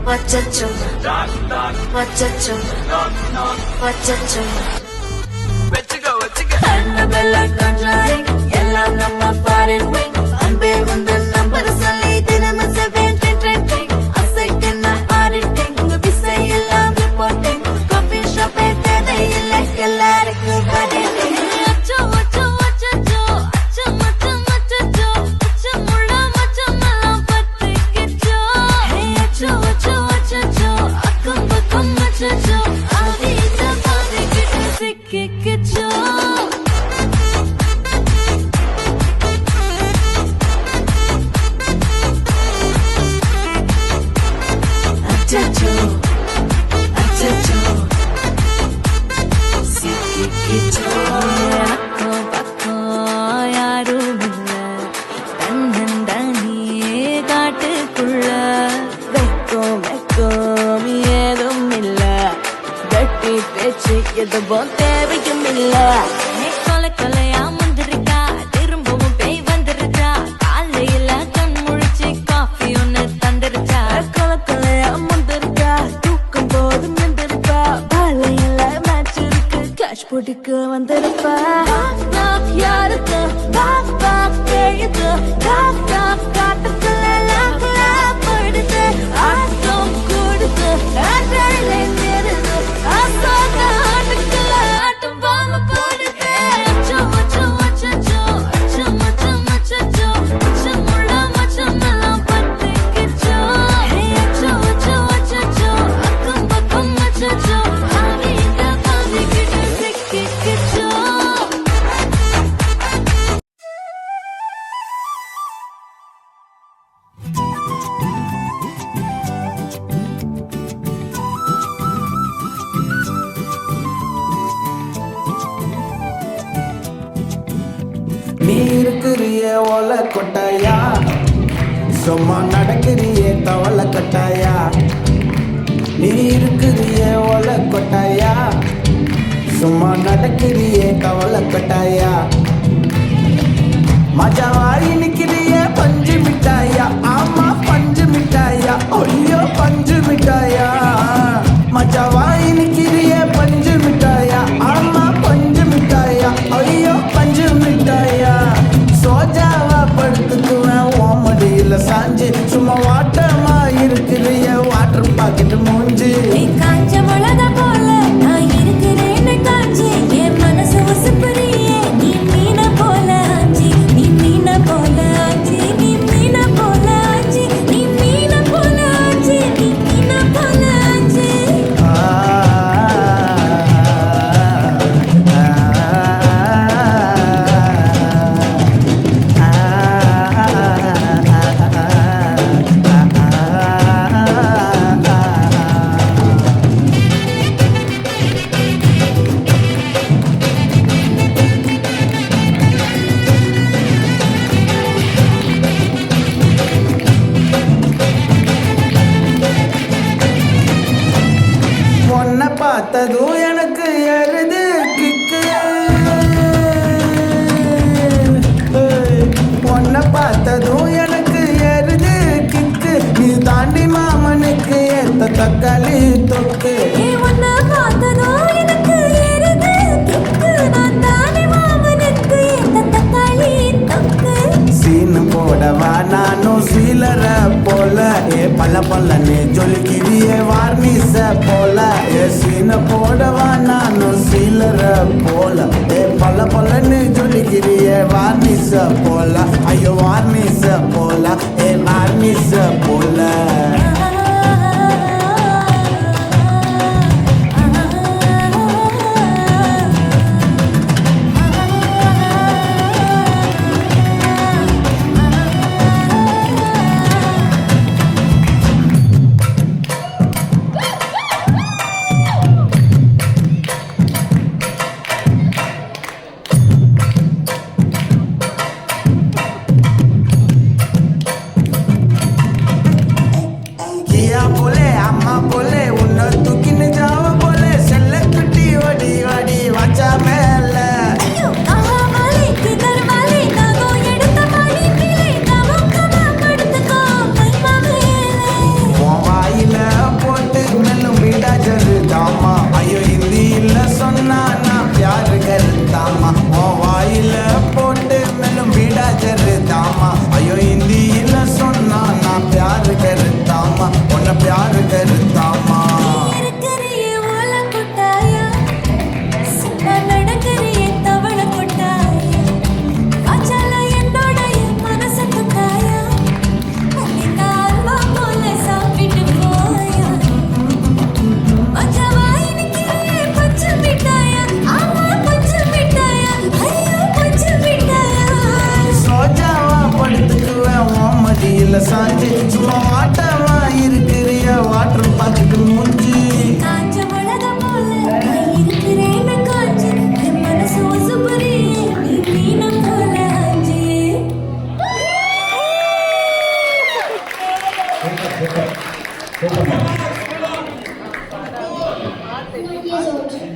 Wachacho, wachacho, wachacho. Annabella conjuring, yellow number foreign wing. Unbe on the number sali, dinner 7 a second auditing. We say yellow reporting. Coffee shop at the like a lyric body. எதுவும் தேவையும் இல்ல கொலை கொலையா முந்திருக்கா திரும்பவும் பேய் வந்துருச்சா காலையில கண் முழிச்சு காஃபி ஒன்னு தந்துருச்சா கொலை கொலையா முந்திருக்கா தூக்கும் போது முந்திருப்பா காலையில மேட்ச் இருக்கு கேஷ் போட்டுக்கு வந்திருப்பா யாருக்கு பேயுது காட்டுக்குள்ள படுது ஆட்டம் கொடுத்து நீ இருக்கிறிய ஓல கொட்டாயா சும்மா நடக்கிறிய தவள கொட்டாயா நீ இருக்கிறிய ஓல கொட்டாயா சும்மா நடக்கிறிய தவள கொட்டாயா மஜாவாரி நிக்கிறிய பஞ்சு மிட்டாயா ஆமா பஞ்சு மிட்டாயா ஐயோ பஞ்சு மிட்டாயா மஜாவாரி நிக்கிறிய பஞ்சு மிட்டாயா ஆமா பஞ்சு மிட்டாயா ஐயோ பஞ்சு மிட்டாயா சோஜாவா படுத்துக்குவேன் ஓமடியில சாஞ்சு சும்மா வாட்டமா இருக்கிறிய வாட்டர் பாக்கெட் மூஞ்சி காஞ்ச மிளகா போல நான் இருக்கிறேன்னு காஞ்சி என் மனசு உசுப்புறியே நீ மீன போல ஆஞ்சி நீ மீன போல ஆஞ்சி நீ மீன போல ஆஞ்சி நீ மீன போல ஆஞ்சி நீ மீன போல ஆஞ்சி உன்னை பார்த்ததும் எனக்கு எழுது கிக்கு உன்னை பார்த்ததும் எனக்கு எழுது கிக்கு நீ தாண்டி மாமனுக்கு ஏத்த தக்காளி தொக்கு உன்னை பார்த்ததோ எனக்கு எருது கிக்கு நான் தானே மாமனுக்கு ஏத்த தக்காளி தொக்கு சீனு போடவா நானும் சீலர போல ஏ பல்ல பல்லன்னு ஜொலிக்கிறியே வார்னிச போல ஏ சீன போடவா நானும் சீலர போல ஏ பல்ல பல்லன்னு ஜொலிக்கிறியே வார்னிச போல ஐயோ வார்னிச போல ஏ வார்னிச போல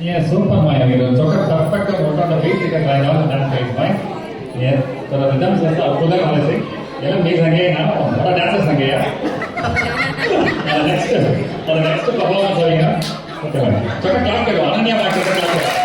Yeah, super fine. You know, so perfect. What on the beat you can try out and that's great, fine. Yeah. So the rhythm is also good. I say. Yeah, me sange na. What dances sange ya? Next performance होगा. Okay, fine. So clap करो. अनन्या बात करो.